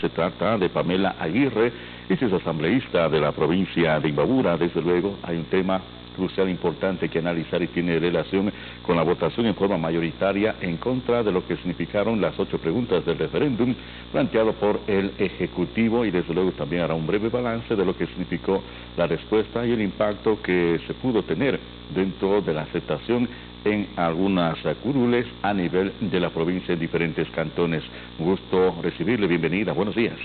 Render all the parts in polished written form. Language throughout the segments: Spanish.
Se trata de Pamela Aguirre, ella es asambleísta de la provincia de Imbabura. Desde luego hay un tema crucial importante que analizar y tiene relación con la votación en forma mayoritaria en contra de lo que significaron las 8 preguntas del referéndum planteado por el Ejecutivo, y desde luego también hará un breve balance de lo que significó la respuesta y el impacto que se pudo tener dentro de la aceptación en algunas curules a nivel de la provincia en diferentes cantones. Un gusto recibirle, bienvenida, buenos días.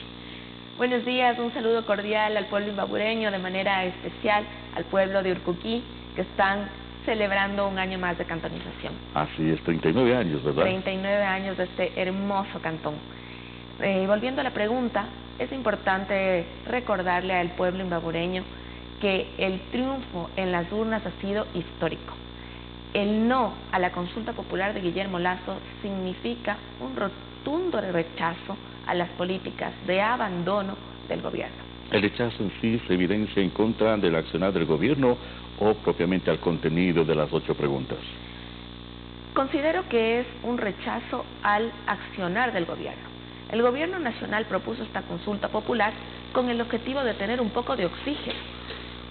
Buenos días, un saludo cordial al pueblo imbabureño, de manera especial al pueblo de Urcuquí, que están celebrando un año más de cantonización. Así es, 39 años, ¿verdad? 39 años de este hermoso cantón. Volviendo a la pregunta, es importante recordarle al pueblo imbabureño que el triunfo en las urnas ha sido histórico. El no a la consulta popular de Guillermo Lasso significa un rotundo rechazo a las políticas de abandono del gobierno. ¿El rechazo en sí se evidencia en contra del accionar del gobierno o propiamente al contenido de las 8 preguntas? Considero que es un rechazo al accionar del gobierno. El gobierno nacional propuso esta consulta popular con el objetivo de tener un poco de oxígeno.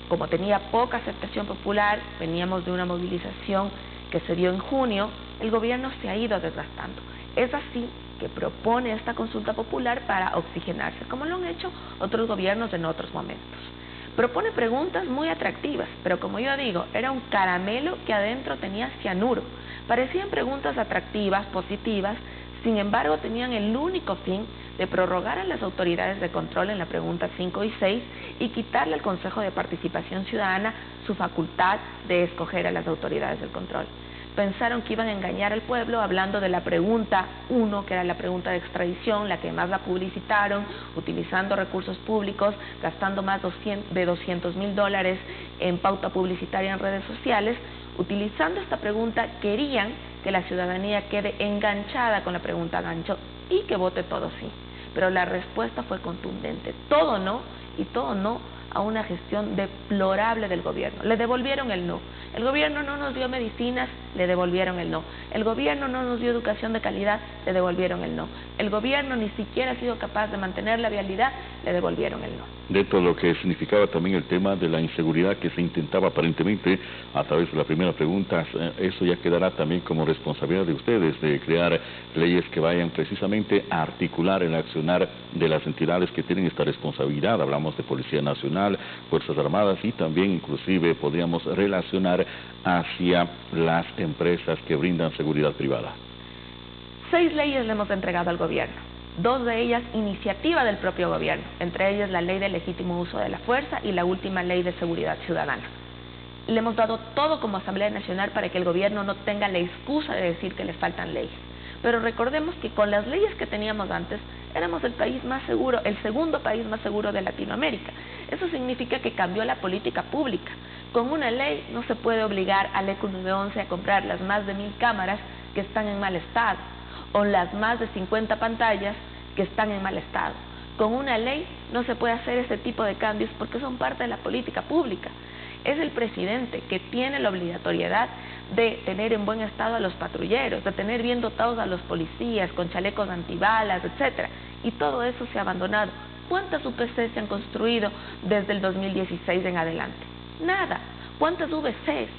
Como tenía poca aceptación popular, veníamos de una movilización que se dio en junio, el gobierno se ha ido desgastando. Es así que propone esta consulta popular para oxigenarse, como lo han hecho otros gobiernos en otros momentos. Propone preguntas muy atractivas, pero como yo digo, era un caramelo que adentro tenía cianuro. Parecían preguntas atractivas, positivas, sin embargo tenían el único fin de prorrogar a las autoridades de control en la pregunta 5 y 6 y quitarle al Consejo de Participación Ciudadana su facultad de escoger a las autoridades del control. Pensaron que iban a engañar al pueblo hablando de la pregunta 1, que era la pregunta de extradición, la que más la publicitaron, utilizando recursos públicos, gastando más de $200,000 en pauta publicitaria en redes sociales. Utilizando esta pregunta querían que la ciudadanía quede enganchada con la pregunta gancho y que vote todo sí. Pero la respuesta fue contundente, todo no, y todo no a una gestión deplorable del gobierno. Le devolvieron el no. El gobierno no nos dio medicinas, le devolvieron el no. El gobierno no nos dio educación de calidad, le devolvieron el no. El gobierno ni siquiera ha sido capaz de mantener la vialidad, le devolvieron el no. Dentro de lo que significaba también el tema de la inseguridad que se intentaba aparentemente a través de la primera pregunta, eso ya quedará también como responsabilidad de ustedes, de crear leyes que vayan precisamente a articular el accionar de las entidades que tienen esta responsabilidad. Hablamos de Policía Nacional, Fuerzas Armadas y también inclusive podríamos relacionar hacia las empresas que brindan seguridad privada. 6 leyes le hemos entregado al gobierno. 2 de ellas iniciativa del propio gobierno, entre ellas la ley de legítimo uso de la fuerza y la última ley de seguridad ciudadana. Le hemos dado todo como Asamblea Nacional para que el gobierno no tenga la excusa de decir que le faltan leyes. Pero recordemos que con las leyes que teníamos antes, éramos el país más seguro, el segundo país más seguro de Latinoamérica. Eso significa que cambió la política pública. Con una ley no se puede obligar al ECU 911 a comprar las más de 1000 cámaras que están en mal estado, o las más de 50 pantallas que están en mal estado. Con una ley no se puede hacer ese tipo de cambios porque son parte de la política pública. Es el presidente que tiene la obligatoriedad de tener en buen estado a los patrulleros, de tener bien dotados a los policías, con chalecos antibalas, etcétera. Y todo eso se ha abandonado. ¿Cuántas UPCs se han construido desde el 2016 en adelante? Nada. ¿Cuántas VCs?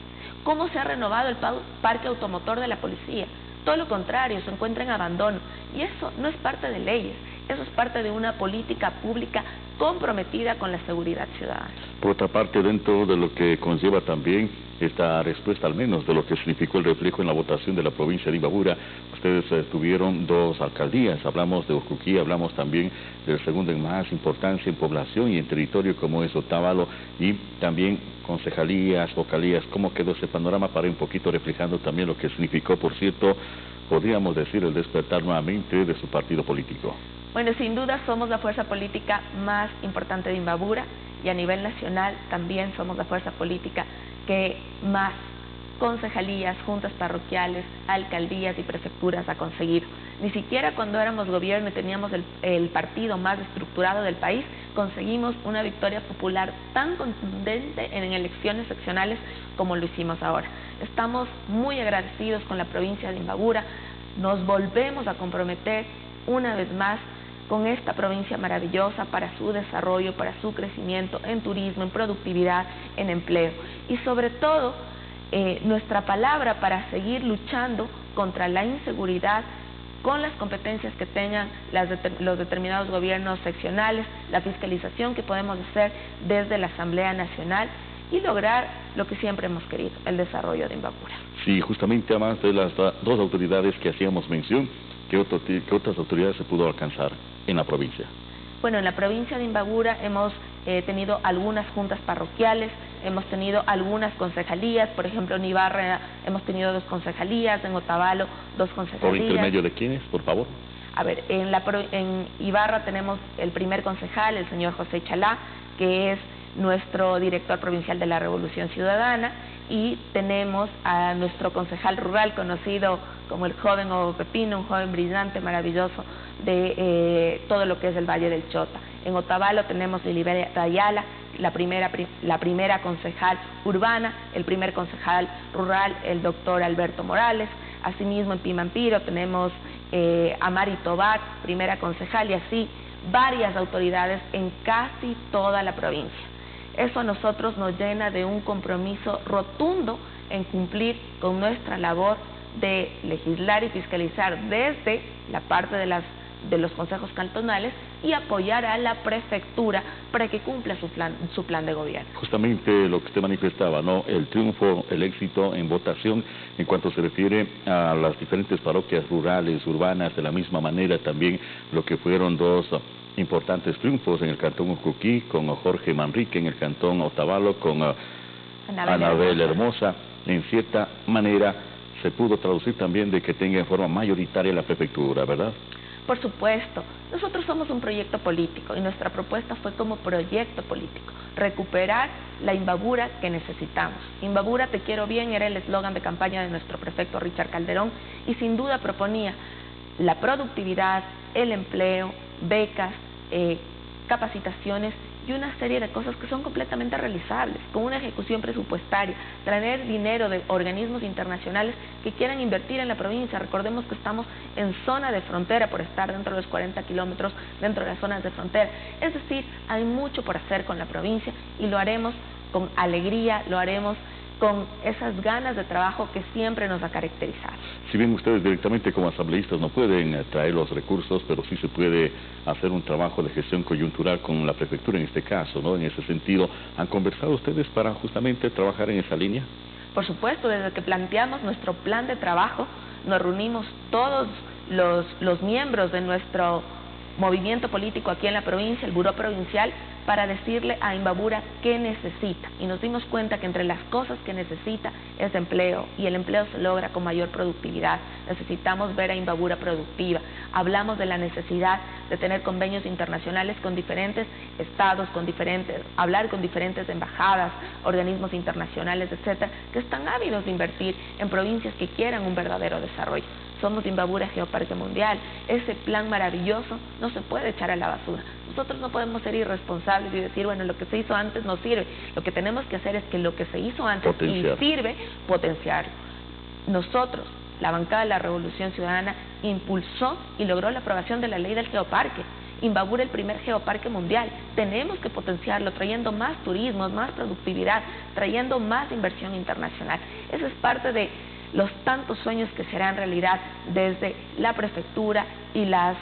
¿Cómo se ha renovado el parque automotor de la policía? Todo lo contrario, se encuentra en abandono. Y eso no es parte de leyes, eso es parte de una política pública comprometida con la seguridad ciudadana. Por otra parte, dentro de lo que conlleva también esta respuesta, al menos de lo que significó el reflejo en la votación de la provincia de Imbabura, ustedes tuvieron 2 alcaldías, hablamos de Urcuquí, hablamos también del segundo en más importancia en población y en territorio como es Otavalo, y también concejalías, vocalías. ¿Cómo quedó ese panorama para ir un poquito reflejando también lo que significó, por cierto, podríamos decir, el despertar nuevamente de su partido político? Bueno, sin duda somos la fuerza política más importante de Imbabura y a nivel nacional también somos la fuerza política que más concejalías, juntas parroquiales, alcaldías y prefecturas ha conseguido. Ni siquiera cuando éramos gobierno y teníamos el partido más estructurado del país, conseguimos una victoria popular tan contundente en elecciones seccionales como lo hicimos ahora. Estamos muy agradecidos con la provincia de Imbabura, nos volvemos a comprometer una vez más con esta provincia maravillosa para su desarrollo, para su crecimiento en turismo, en productividad, en empleo. Y sobre todo, nuestra palabra para seguir luchando contra la inseguridad con las competencias que tengan los determinados gobiernos seccionales, la fiscalización que podemos hacer desde la Asamblea Nacional y lograr lo que siempre hemos querido, el desarrollo de Imbabura. Sí, justamente además de las dos autoridades que hacíamos mención, ¿qué otras autoridades se pudo alcanzar en la provincia? Bueno, en la provincia de Imbabura hemos tenido algunas juntas parroquiales, hemos tenido algunas concejalías, por ejemplo en Ibarra hemos tenido 2 concejalías, en Otavalo 2 concejalías. ¿Por intermedio de quiénes, por favor? A ver, en Ibarra tenemos el primer concejal, el señor José Chalá, que es nuestro director provincial de la Revolución Ciudadana, y tenemos a nuestro concejal rural, conocido como el joven Ovo Pepino, un joven brillante, maravilloso, de todo lo que es el Valle del Chota. En Otavalo tenemos Liliberta Ayala, la primera concejal urbana, el primer concejal rural, el doctor Alberto Morales. Asimismo en Pimampiro tenemos a Mari Tobar, primera concejal, y así varias autoridades en casi toda la provincia. Eso a nosotros nos llena de un compromiso rotundo en cumplir con nuestra labor de legislar y fiscalizar desde la parte de los consejos cantonales y apoyar a la prefectura para que cumpla su plan de gobierno. Justamente lo que usted manifestaba, ¿no? El triunfo, el éxito en votación en cuanto se refiere a las diferentes parroquias rurales, urbanas, de la misma manera también lo que fueron 2 importantes triunfos en el cantón Ucuquí con Jorge Manrique, en el cantón Otavalo con Anabel Hermosa. En cierta manera se pudo traducir también de que tenga en forma mayoritaria la prefectura, ¿verdad? Por supuesto, nosotros somos un proyecto político y nuestra propuesta fue como proyecto político, recuperar la Imbabura que necesitamos. Imbabura te quiero bien era el eslogan de campaña de nuestro prefecto Richard Calderón y sin duda proponía la productividad, el empleo, becas, capacitaciones y una serie de cosas que son completamente realizables, con una ejecución presupuestaria, traer dinero de organismos internacionales que quieran invertir en la provincia. Recordemos que estamos en zona de frontera por estar dentro de los 40 kilómetros dentro de las zonas de frontera. Es decir, hay mucho por hacer con la provincia y lo haremos con alegría, lo haremos con esas ganas de trabajo que siempre nos ha caracterizado. Si bien ustedes directamente como asambleístas no pueden traer los recursos, pero sí se puede hacer un trabajo de gestión coyuntural con la prefectura en este caso, ¿no? En ese sentido, ¿han conversado ustedes para justamente trabajar en esa línea? Por supuesto, desde que planteamos nuestro plan de trabajo, nos reunimos todos los miembros de nuestro movimiento político aquí en la provincia, el Buró Provincial, para decirle a Imbabura qué necesita. Y nos dimos cuenta que entre las cosas que necesita es empleo, y el empleo se logra con mayor productividad. Necesitamos ver a Imbabura productiva. Hablamos de la necesidad de tener convenios internacionales con diferentes estados, hablar con diferentes embajadas, organismos internacionales, etcétera, que están ávidos de invertir en provincias que quieran un verdadero desarrollo. Somos Imbabura Geoparque Mundial. Ese plan maravilloso no se puede echar a la basura. Nosotros no podemos ser irresponsables y decir, bueno, lo que se hizo antes no sirve. Lo que tenemos que hacer es que lo que se hizo antes y sirve, potenciarlo. Nosotros, la bancada de la Revolución Ciudadana, impulsó y logró la aprobación de la ley del geoparque. Imbabura, el primer geoparque mundial. Tenemos que potenciarlo, trayendo más turismo, más productividad, trayendo más inversión internacional. Eso es parte de los tantos sueños que serán realidad desde la prefectura y los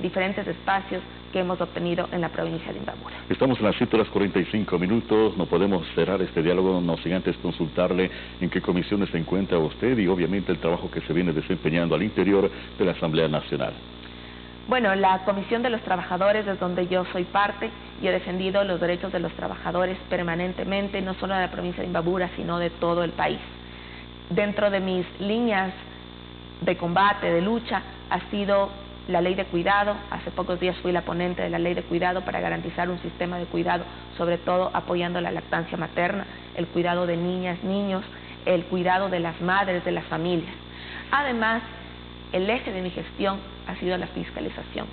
diferentes espacios que hemos obtenido en la provincia de Imbabura. Estamos en las 7:45, no podemos cerrar este diálogo no sin antes consultarle en qué comisiones se encuentra usted y obviamente el trabajo que se viene desempeñando al interior de la Asamblea Nacional. Bueno, la Comisión de los Trabajadores es donde yo soy parte y he defendido los derechos de los trabajadores permanentemente, no solo de la provincia de Imbabura, sino de todo el país. Dentro de mis líneas de combate, de lucha, ha sido la ley de cuidado. Hace pocos días fui la ponente de la ley de cuidado para garantizar un sistema de cuidado, sobre todo apoyando la lactancia materna, el cuidado de niñas, niños, el cuidado de las madres, de las familias. Además, el eje de mi gestión ha sido la fiscalización.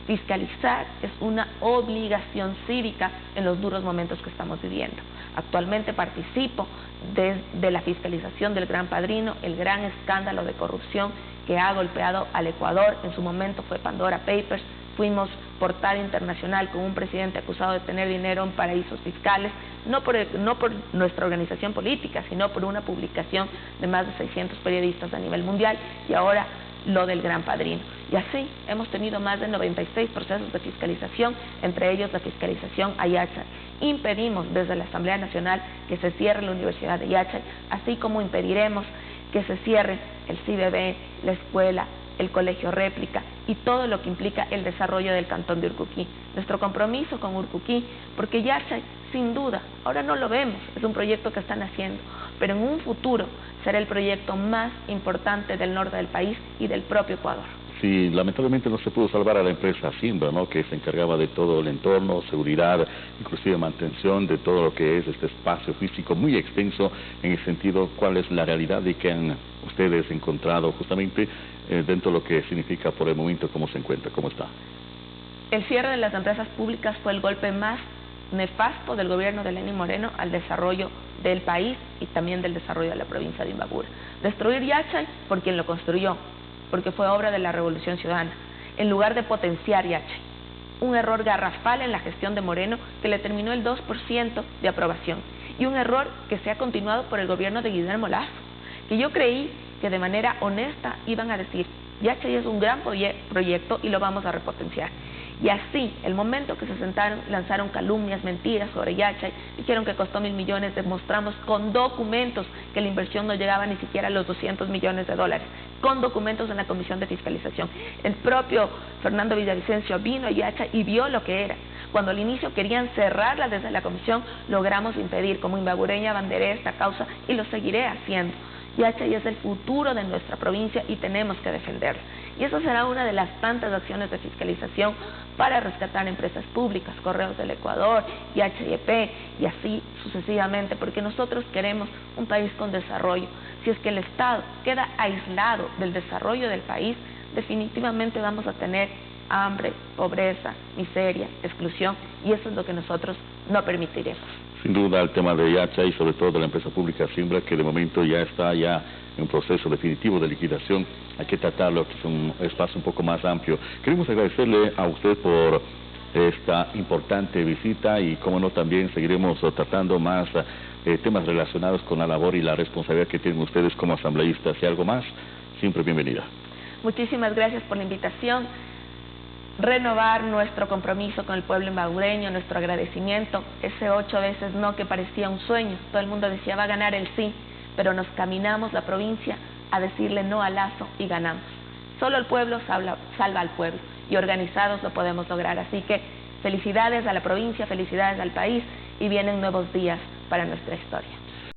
Fiscalizar es una obligación cívica en los duros momentos que estamos viviendo. Actualmente participo de la fiscalización del Gran Padrino, el gran escándalo de corrupción que ha golpeado al Ecuador. En su momento fue Pandora Papers. Fuimos portada internacional con un presidente acusado de tener dinero en paraísos fiscales, no por nuestra organización política, sino por una publicación de más de 600 periodistas a nivel mundial, y ahora lo del Gran Padrino. Y así hemos tenido más de 96 procesos de fiscalización, entre ellos la fiscalización a Yachay. Impedimos desde la Asamblea Nacional que se cierre la Universidad de Yachay, así como impediremos que se cierre el CIBB, la escuela, el colegio réplica y todo lo que implica el desarrollo del cantón de Urcuquí. Nuestro compromiso con Urcuquí, porque Yachay, sin duda, ahora no lo vemos, es un proyecto que están haciendo, pero en un futuro será el proyecto más importante del norte del país y del propio Ecuador. Sí, lamentablemente no se pudo salvar a la empresa Simbra, ¿no?, que se encargaba de todo el entorno, seguridad, inclusive mantención de todo lo que es este espacio físico muy extenso, en el sentido cuál es la realidad de que han ustedes encontrado justamente dentro de lo que significa por el momento, cómo se encuentra, cómo está. El cierre de las empresas públicas fue el golpe más nefasto del gobierno de Lenín Moreno al desarrollo del país y también del desarrollo de la provincia de Imbabura. Destruir Yachay por quien lo construyó, porque fue obra de la Revolución Ciudadana, en lugar de potenciar Yachay. Un error garrafal en la gestión de Moreno que le terminó el 2% de aprobación, y un error que se ha continuado por el gobierno de Guillermo Lasso, que yo creí que de manera honesta iban a decir: Yachay es un gran proyecto y lo vamos a repotenciar. Y así, el momento que se sentaron, lanzaron calumnias, mentiras sobre Yachay, dijeron que costó $1.000 millones, demostramos con documentos que la inversión no llegaba ni siquiera a los $200 millones, con documentos en la Comisión de Fiscalización. El propio Fernando Villavicencio vino a Yachay y vio lo que era. Cuando al inicio querían cerrarla desde la comisión, logramos impedir. Como imbabureña abanderé esta causa y lo seguiré haciendo. Yachay es el futuro de nuestra provincia y tenemos que defenderla. Y esa será una de las tantas acciones de fiscalización para rescatar empresas públicas, Correos del Ecuador, YHYP y así sucesivamente, porque nosotros queremos un país con desarrollo. Si es que el Estado queda aislado del desarrollo del país, definitivamente vamos a tener hambre, pobreza, miseria, exclusión, y eso es lo que nosotros no permitiremos. Sin duda el tema de Yachay y sobre todo de la empresa pública Simbra, que de momento ya está en un proceso definitivo de liquidación, hay que tratarlo, que es un espacio un poco más amplio. Queremos agradecerle a usted por esta importante visita y, como no, también seguiremos tratando más temas relacionados con la labor y la responsabilidad que tienen ustedes como asambleístas. Y algo más, siempre bienvenida. Muchísimas gracias por la invitación. Renovar nuestro compromiso con el pueblo imbabureño, nuestro agradecimiento, ese 8 veces no que parecía un sueño, todo el mundo decía va a ganar el sí, pero nos caminamos la provincia a decirle no a Lasso y ganamos. Solo el pueblo salva al pueblo y organizados lo podemos lograr, así que felicidades a la provincia, felicidades al país y vienen nuevos días para nuestra historia.